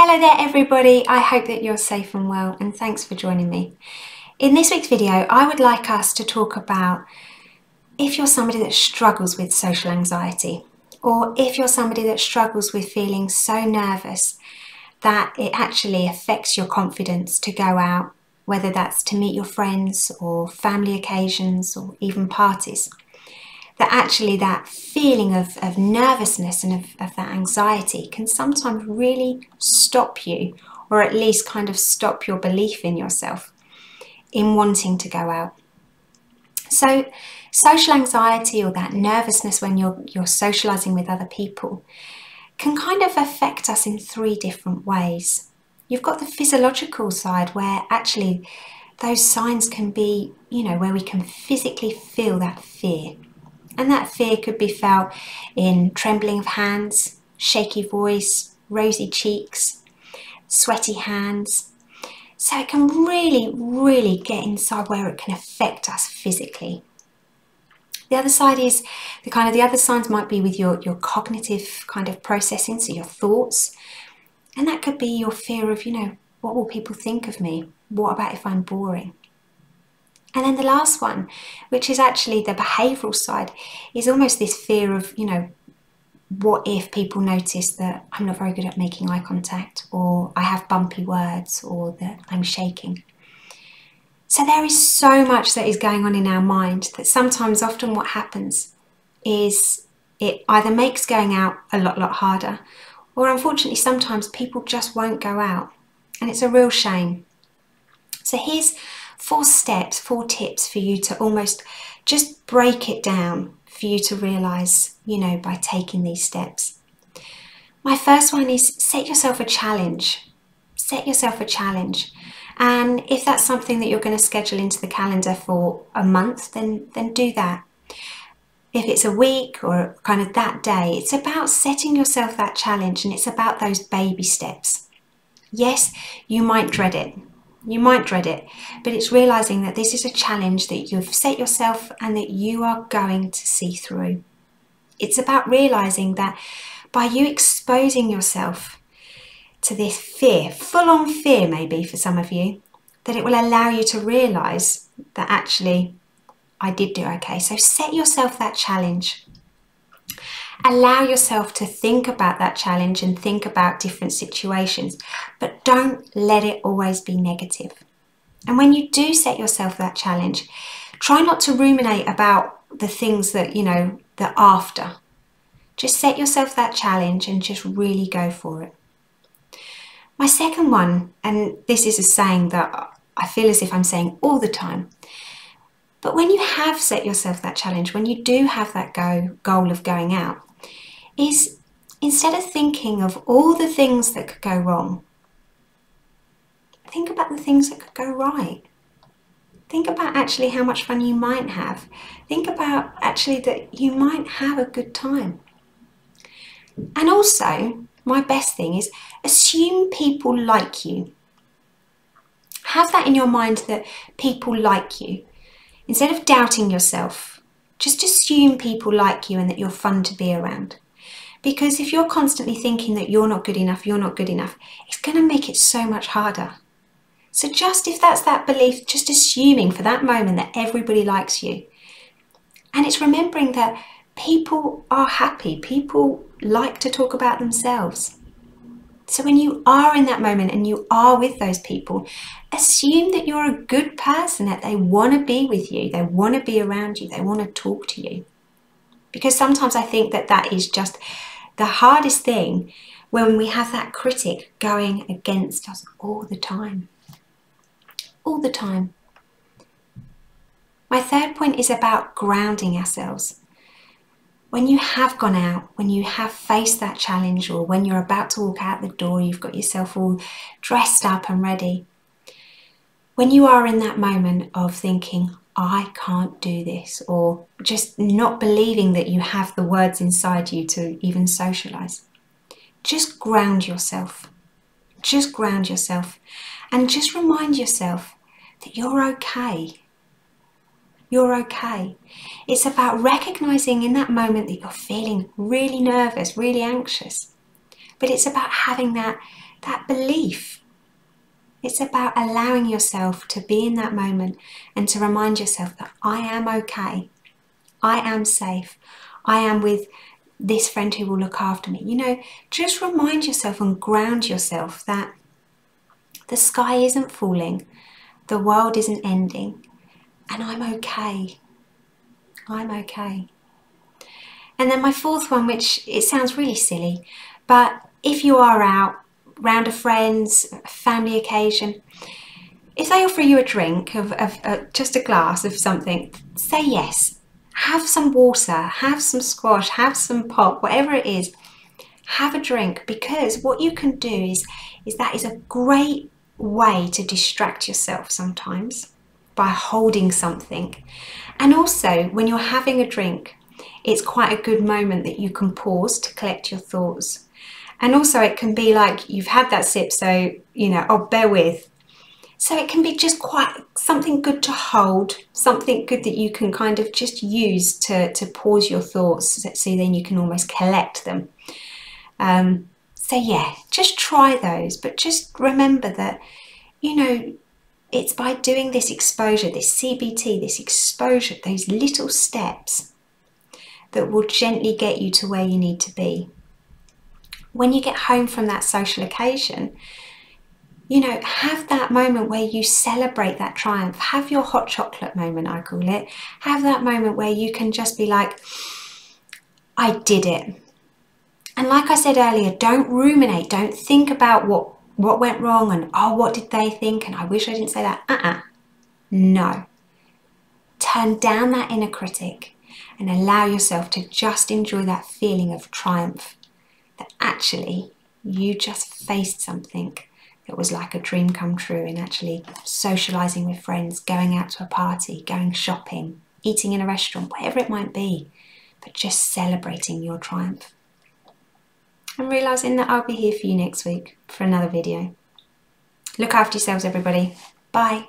Hello there everybody, I hope that you're safe and well and thanks for joining me. In this week's video I would like us to talk about if you're somebody that struggles with social anxiety, or if you're somebody that struggles with feeling so nervous that it actually affects your confidence to go out, whether that's to meet your friends or family occasions or even parties. That actually that feeling of nervousness and of that anxiety can sometimes really stop you, or at least kind of stop your belief in yourself in wanting to go out. So social anxiety, or that nervousness when you're socializing with other people, can kind of affect us in three different ways. You've got the physiological side, where actually those signs can be, where we can physically feel that fear. And that fear could be felt in trembling of hands, shaky voice, rosy cheeks, sweaty hands. So it can really get inside where it can affect us physically. The other side is the other signs might be with your cognitive kind of processing, so your thoughts. And that could be your fear of, what will people think of me? What about if I'm boring? And then the last one, which is actually the behavioural side, is almost this fear of, what if people notice that I'm not very good at making eye contact, or I have bumpy words, or that I'm shaking. So there is so much that is going on in our mind that often what happens is it either makes going out a lot harder, or unfortunately sometimes people just won't go out. And it's a real shame. So here's 4 steps, 4 tips for you to almost just break it down, for you to realise, by taking these steps. My first one is set yourself a challenge. Set yourself a challenge. And if that's something that you're going to schedule into the calendar for a month, then do that. If it's a week or kind of that day, it's about setting yourself that challenge, and it's about those baby steps. Yes, you might dread it. You might dread it, but it's realising that this is a challenge that you've set yourself and that you are going to see through. It's about realising that by you exposing yourself to this fear, full-on fear maybe for some of you, that it will allow you to realise that actually I did do okay. So set yourself that challenge. Allow yourself to think about that challenge and think about different situations, but don't let it always be negative. And when you do set yourself that challenge, try not to ruminate about the things that, the after. Just set yourself that challenge and just really go for it. My second one, and this is a saying that I feel as if I'm saying all the time, but when you have set yourself that challenge, when you do have that goal of going out, is instead of thinking of all the things that could go wrong, think about the things that could go right. Think about actually how much fun you might have. Think about actually that you might have a good time. And also, my best thing is assume people like you. Have that in your mind, that people like you. Instead of doubting yourself, just assume people like you and that you're fun to be around. Because if you're constantly thinking that you're not good enough, it's going to make it so much harder. So just if that's that belief, just assuming for that moment that everybody likes you. And it's remembering that people are happy. People like to talk about themselves. So when you are in that moment and you are with those people, assume that you're a good person, that they want to be with you, they want to be around you, they want to talk to you. Because sometimes I think that is just the hardest thing, when we have that critic going against us all the time. All the time. My third point is about grounding ourselves. When you have gone out, when you have faced that challenge, or when you're about to walk out the door, you've got yourself all dressed up and ready. When you are in that moment of thinking, I can't do this, or just not believing that you have the words inside you to even socialise, just ground yourself. Just ground yourself and just remind yourself that you're okay. You're okay. It's about recognising in that moment that you're feeling really nervous, really anxious. But it's about having that that belief. It's about allowing yourself to be in that moment and to remind yourself that I am okay, I am safe, I am with this friend who will look after me. You know, just remind yourself and ground yourself that the sky isn't falling, the world isn't ending, and I'm okay. I'm okay. And then my fourth one, which it sounds really silly, but if you are out, round of friends, a family occasion, if they offer you a drink of just a glass of something, say yes. Have some water, have some squash, have some pop, whatever it is. Have a drink, because what you can do is that is a great way to distract yourself sometimes by holding something. And also when you're having a drink, it's quite a good moment that you can pause to collect your thoughts. And also it can be like you've had that sip, so you know, oh, bear with. So it can be just quite something good to hold, something good that you can kind of just use to pause your thoughts, so then you can almost collect them. So yeah, just try those, but just remember that, you know, it's by doing this exposure, this CBT, this exposure, those little steps that will gently get you to where you need to be. When you get home from that social occasion, you know, have that moment where you celebrate that triumph. Have your hot chocolate moment, I call it. Have that moment where you can just be like, I did it. And like I said earlier, don't ruminate. Don't think about what went wrong and, oh, what did they think? And I wish I didn't say that. No. Turn down that inner critic and allow yourself to just enjoy that feeling of triumph. That actually you just faced something that was like a dream come true, and actually socialising with friends, going out to a party, going shopping, eating in a restaurant, whatever it might be, but just celebrating your triumph. And realising that I'll be here for you next week for another video. Look after yourselves, everybody. Bye.